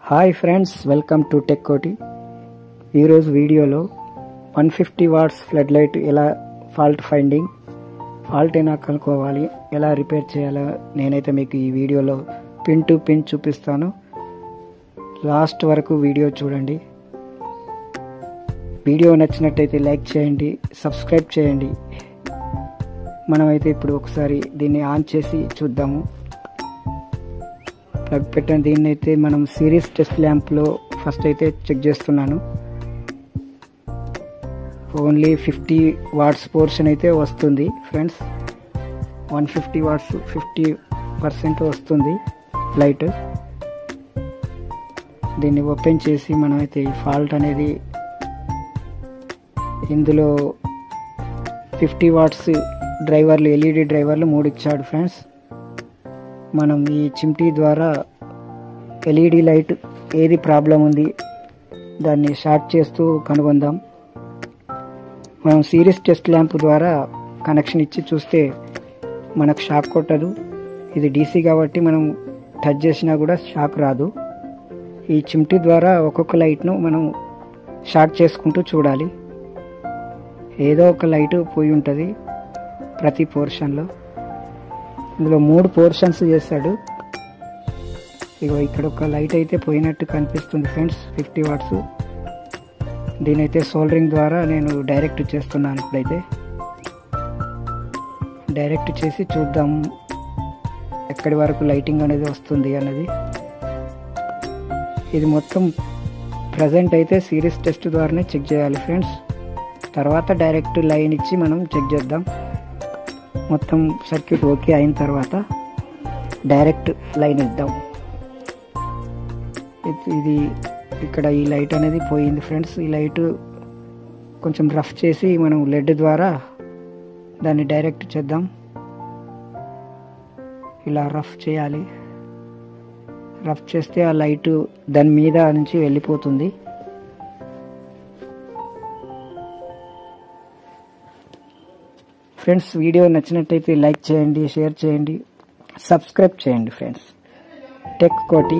Hi friends, welcome to tech కోటి. ఈరోజు వీడియోలో 150 వాట్స్ ఫ్లడ్ లైట్ ఎలా ఫాల్ట్ ఫైండింగ్, ఫాల్ట్ అయినా కనుక్కోవాలి, ఎలా రిపేర్ చేయాలో నేనైతే మీకు ఈ వీడియోలో పిన్ టు పిన్ చూపిస్తాను. లాస్ట్ వరకు వీడియో చూడండి. వీడియో నచ్చినట్టయితే లైక్ చేయండి, సబ్స్క్రైబ్ చేయండి. మనమైతే ఇప్పుడు ఒకసారి దీన్ని ఆన్ చేసి చూద్దాము. ప్లగ్ పెట్టండి. దీన్ని అయితే మనం సిరీస్ టెస్ట్ ల్యాంప్లో ఫస్ట్ అయితే చెక్ చేస్తున్నాను. ఓన్లీ 50 వాట్స్ పోర్షన్ అయితే వస్తుంది ఫ్రెండ్స్. 150 వాట్స్ 50% వస్తుంది లైట్. దీన్ని ఓపెన్ చేసి మనమైతే ఈ ఫాల్ట్ అనేది, ఇందులో 50 వాట్స్ డ్రైవర్లు, ఎల్ఈడి డ్రైవర్లు 3 ఇచ్చాడు ఫ్రెండ్స్. మనం ఈ చిమ్టీ ద్వారా ఎల్ఈడి లైట్ ఏది ప్రాబ్లం ఉంది దాన్ని షార్ట్ చేస్తూ కనుగొందాం. మనం సిరీస్ టెస్ట్ ల్యాంప్ ద్వారా కనెక్షన్ ఇచ్చి చూస్తే మనకు షాక్ కొట్టదు. ఇది డీసీ కాబట్టి మనం టచ్ చేసినా కూడా షాక్ రాదు. ఈ చిమ్టీ ద్వారా ఒక్కొక్క లైట్ను మనం షార్ట్ చేసుకుంటూ చూడాలి. ఏదో ఒక లైట్ పోయి ఉంటుంది ప్రతి పోర్షన్లో. ఇందులో 3 పోర్షన్స్ చేశాడు. ఇగో ఇక్కడ ఒక లైట్ అయితే పోయినట్టు కనిపిస్తుంది ఫ్రెండ్స్, 50 వాట్స్. దీనైతే సోల్డరింగ్ ద్వారా నేను డైరెక్ట్ చేస్తున్నాను. ఇప్పుడైతే డైరెక్ట్ చేసి చూద్దాం ఎక్కడి వరకు లైటింగ్ అనేది వస్తుంది అన్నది. ఇది మొత్తం ప్రజెంట్ అయితే సిరీస్ టెస్ట్ ద్వారానే చెక్ చేయాలి ఫ్రెండ్స్. తర్వాత డైరెక్ట్ లైన్ ఇచ్చి మనం చెక్ చేద్దాం. మొత్తం సర్క్యూట్ ఓకే అయిన తర్వాత డైరెక్ట్ లైన్ ఇద్దాం. ఇది ఇక్కడ ఈ లైట్ అనేది పోయింది ఫ్రెండ్స్. ఈ లైట్ కొంచెం రఫ్ చేసి మనం లెడ్ ద్వారా దాన్ని డైరెక్ట్ చేద్దాం. ఇలా రఫ్ చేయాలి. రఫ్ చేస్తే ఆ లైట్ దాని మీద నుంచి వెళ్ళిపోతుంది. ఫ్రెండ్స్, వీడియో నచ్చినట్టయితే లైక్ చేయండి, షేర్ చేయండి, సబ్స్క్రైబ్ చేయండి ఫ్రెండ్స్. టెక్ కోటి.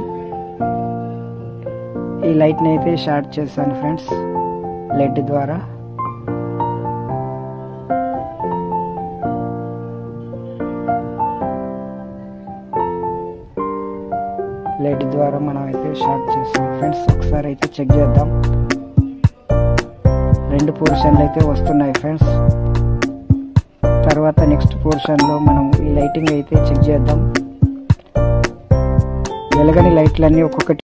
ఈ లైట్ని అయితే షార్ట్ చేశాను ఫ్రెండ్స్ లెడ్ ద్వారా. లెడ్ ద్వారా మనం అయితే షార్ట్ చేస్తాం ఫ్రెండ్స్. ఒకసారి అయితే చెక్ చేద్దాం. 2 పోర్షన్లు అయితే వస్తున్నాయి ఫ్రెండ్స్. తర్వాత నెక్స్ట్ పోర్షన్లో మనం ఈ లైటింగ్ అయితే చెక్ చేద్దాం. వెలగని లైట్లన్నీ ఒక్కొక్కటి